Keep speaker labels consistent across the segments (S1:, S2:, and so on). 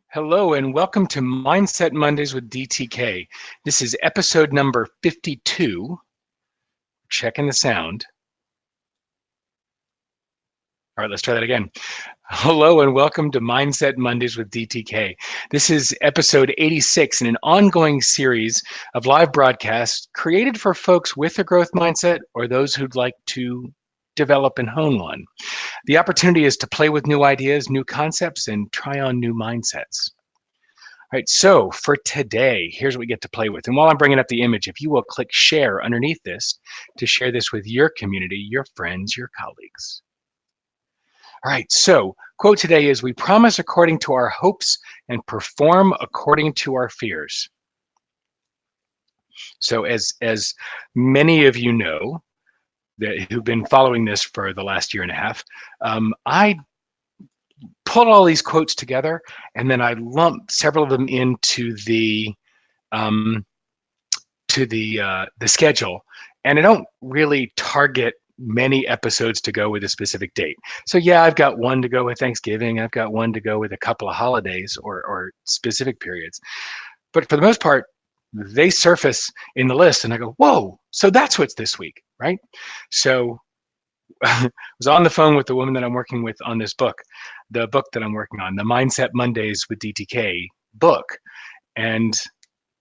S1: Hello and welcome to Mindset Mondays with DTK. This is episode number 52. Checking the sound. All right, let's try that again. Hello and welcome to Mindset Mondays with DTK. This is episode 86 in an ongoing series of live broadcasts created for folks with a growth mindset or those who'd like to develop and hone one. The opportunity is to play with new ideas, new concepts, and try on new mindsets. All right, so for today, here's what we get to play with. And while I'm bringing up the image, if you will click share underneath this to share this with your community, your friends, your colleagues. All right, so quote today is, "We promise according to our hopes and perform according to our fears." So as many of you know who've been following this for the last year and a half, I pulled all these quotes together and then I lumped several of them into the schedule, and I don't really target many episodes to go with a specific date. So yeah, I've got one to go with Thanksgiving. I've got one to go with a couple of holidays or specific periods. But for the most part, they surface in the list and I go, whoa, so that's what's this week, right? So I was on the phone with the woman that I'm working with on this book, the book that I'm working on, the Mindset Mondays with DTK book. And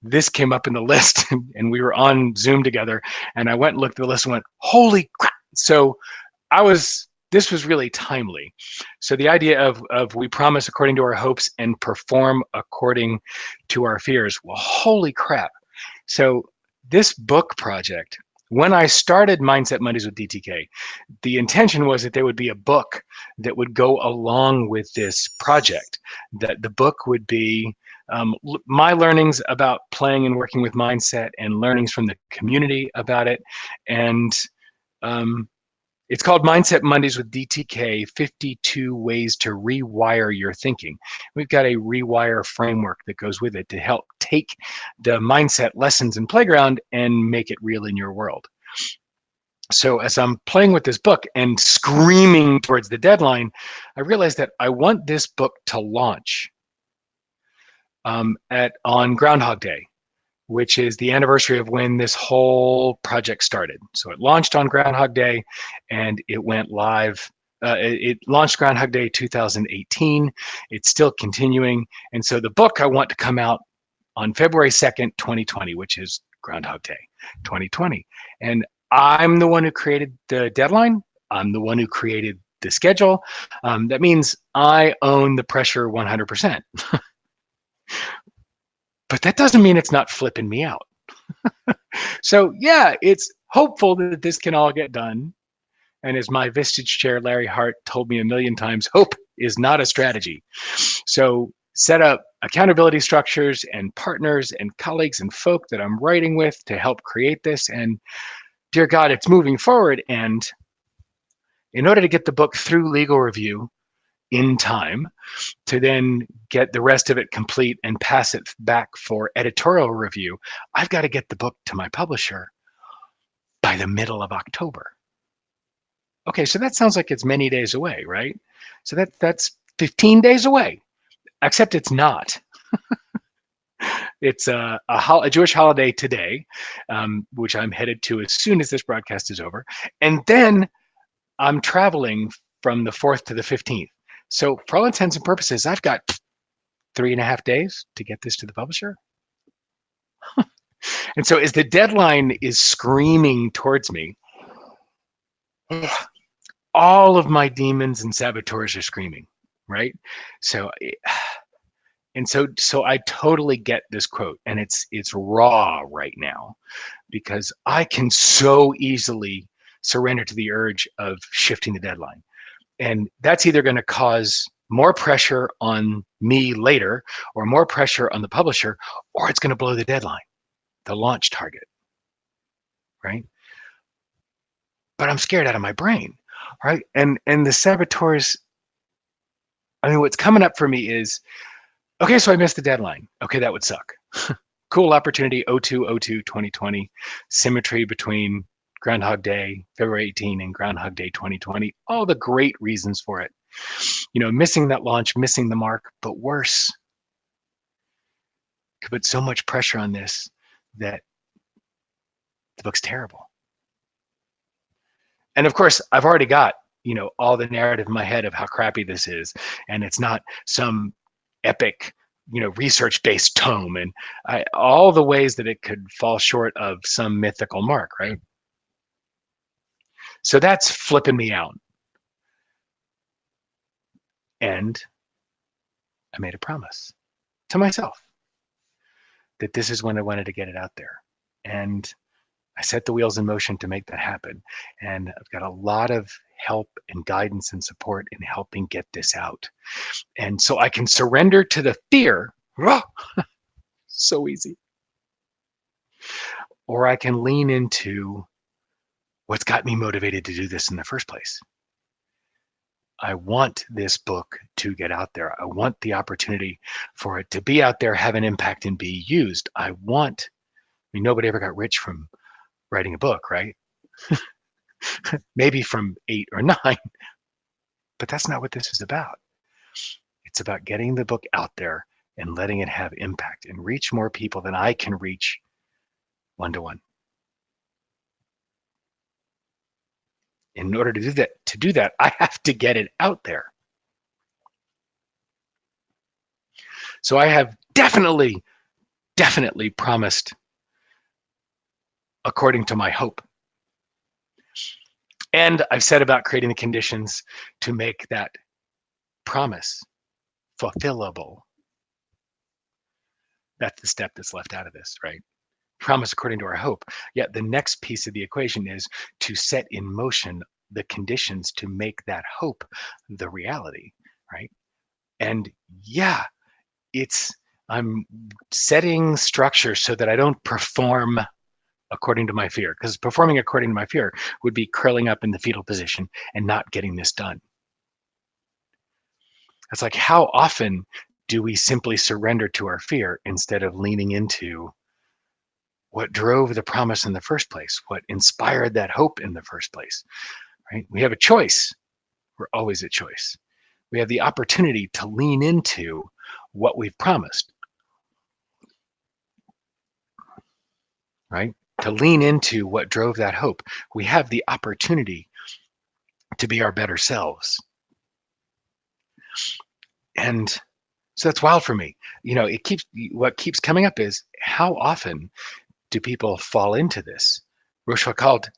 S1: this came up in the list and we were on Zoom together and I went and looked at the list and went, holy crap. So this was really timely. So the idea of we promise according to our hopes and perform according to our fears. Well, holy crap. So this book project, when I started Mindset Mondays with DTK, the intention was that there would be a book that would go along with this project, that the book would be my learnings about playing and working with mindset and learnings from the community about it. And it's called Mindset Mondays with DTK, 52 Ways to Rewire Your Thinking. We've got a rewire framework that goes with it to help take the mindset lessons in Playground and make it real in your world. So as I'm playing with this book and screaming towards the deadline, I realized that I want this book to launch on Groundhog Day, which is the anniversary of when this whole project started. So it launched on Groundhog Day and it went live. It launched Groundhog Day 2018. It's still continuing. And so the book I want to come out on February 2nd, 2020, which is Groundhog Day 2020. And I'm the one who created the deadline. I'm the one who created the schedule. That means I own the pressure 100%. But that doesn't mean it's not flipping me out. So yeah, it's hopeful that this can all get done. And as my Vistage chair, Larry Hart, told me a million times, hope is not a strategy. So set up accountability structures and partners and colleagues and folk that I'm writing with to help create this. And dear God, it's moving forward. And in order to get the book through legal review in time, to then get the rest of it complete and pass it back for editorial review, I've got to get the book to my publisher by the middle of October. Okay, so that sounds like it's many days away, right? So that's 15 days away, except it's not. It's a Jewish holiday today, which I'm headed to as soon as this broadcast is over. And then I'm traveling from the 4th to the 15th. So for all intents and purposes, I've got 3.5 days to get this to the publisher. And so as the deadline is screaming towards me, all of my demons and saboteurs are screaming, right? So I totally get this quote, and it's raw right now because I can so easily surrender to the urge of shifting the deadline. And that's either going to cause more pressure on me later or more pressure on the publisher, or it's going to blow the deadline, the launch target, right? But I'm scared out of my brain, right? And the saboteurs, I mean, what's coming up for me is, okay, so I missed the deadline. Okay, that would suck. Cool opportunity, 02/02/2020, symmetry between Groundhog Day, February 18, and Groundhog Day 2020, all the great reasons for it. Missing that launch, missing the mark, but worse, could put so much pressure on this that the book's terrible. And of course, I've already got, all the narrative in my head of how crappy this is. And it's not some epic, research-based tome, and all the ways that it could fall short of some mythical mark, right? So that's flipping me out. And I made a promise to myself that this is when I wanted to get it out there. And I set the wheels in motion to make that happen. And I've got a lot of help and guidance and support in helping get this out. And so I can surrender to the fear, so easy, or I can lean into what's got me motivated to do this in the first place. I want this book to get out there. I want the opportunity for it to be out there, have an impact, and be used. Nobody ever got rich from writing a book, right? Maybe from 8 or 9, but that's not what this is about. It's about getting the book out there and letting it have impact and reach more people than I can reach one-to-one. In order to do that, I have to get it out there. So I have definitely promised according to my hope. And I've said about creating the conditions to make that promise fulfillable. That's the step that's left out of this, right? Promise according to our hope. Yet the next piece of the equation is to set in motion the conditions to make that hope the reality, right? And yeah, I'm setting structure so that I don't perform according to my fear, because performing according to my fear would be curling up in the fetal position and not getting this done. It's like, how often do we simply surrender to our fear instead of leaning into what drove the promise in the first place, what inspired that hope in the first place, right? We have a choice. We're always a choice. We have the opportunity to lean into what we've promised, right? To lean into what drove that hope. We have the opportunity to be our better selves. And so that's wild for me. What keeps coming up is, how often do people fall into this? Rochefoucauld,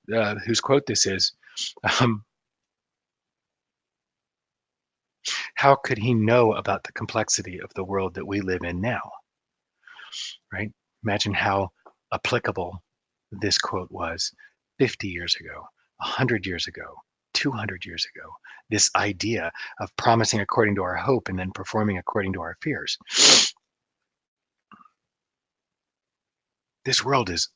S1: whose quote this is, how could he know about the complexity of the world that we live in now, right? Imagine how applicable this quote was 50 years ago, 100 years ago, 200 years ago. This idea of promising according to our hope and then performing according to our fears. This world is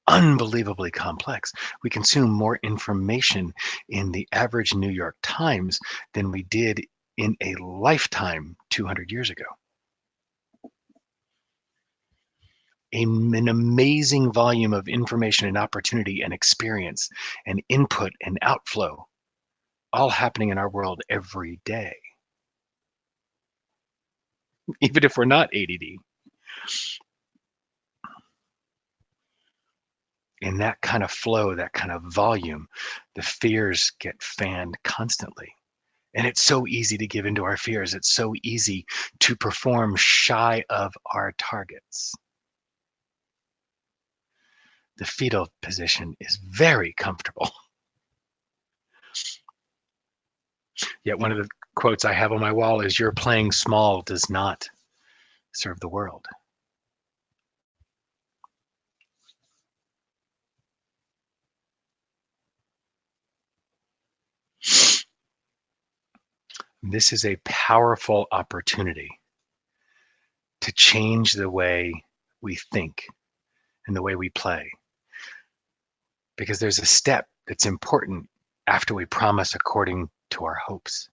S1: unbelievably complex. We consume more information in the average New York Times than we did in a lifetime 200 years ago. An amazing volume of information and opportunity and experience and input and outflow, all happening in our world every day, even if we're not ADD. In that kind of flow, that kind of volume, the fears get fanned constantly. And it's so easy to give into our fears. It's so easy to perform shy of our targets. The fetal position is very comfortable. Yet one of the quotes I have on my wall is, "Your playing small does not serve the world." This is a powerful opportunity to change the way we think and the way we play. Because there's a step that's important after we promise according to our hopes.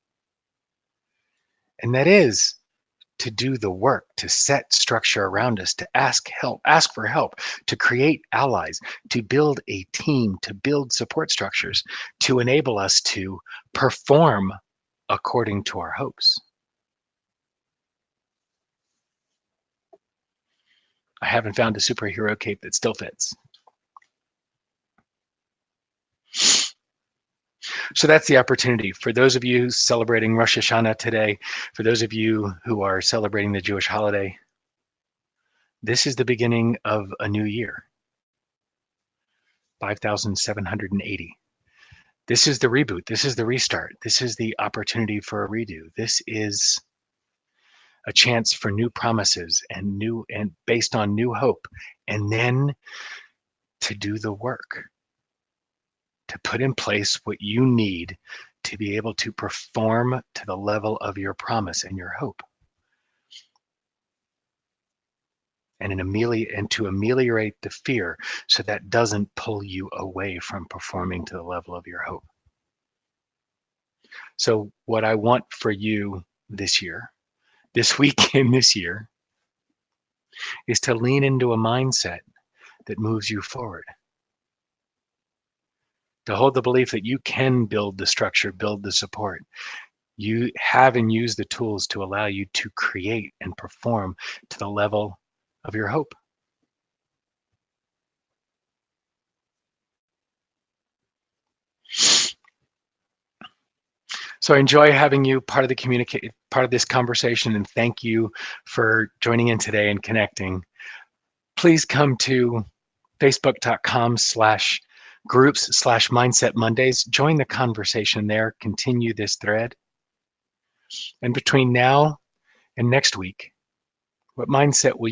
S1: And that is to do the work, to set structure around us, to ask for help, to create allies, to build a team, to build support structures, to enable us to perform according to our hopes. I haven't found a superhero cape that still fits. So that's the opportunity. For those of you celebrating Rosh Hashanah today, for those of you who are celebrating the Jewish holiday, this is the beginning of a new year, 5,780. This is the reboot. This is the restart. This is the opportunity for a redo. This is a chance for new promises and based on new hope, and then to do the work, to put in place what you need to be able to perform to the level of your promise and your hope. And to ameliorate the fear so that doesn't pull you away from performing to the level of your hope. So what I want for you this year, this week and this year, is to lean into a mindset that moves you forward. To hold the belief that you can build the structure, build the support. You have and use the tools to allow you to create and perform to the level of your hope. So I enjoy having you part of this conversation, and thank you for joining in today and connecting. Please come to facebook.com/groups/Mindset Mondays. Join the conversation there, continue this thread. And between now and next week, what mindset will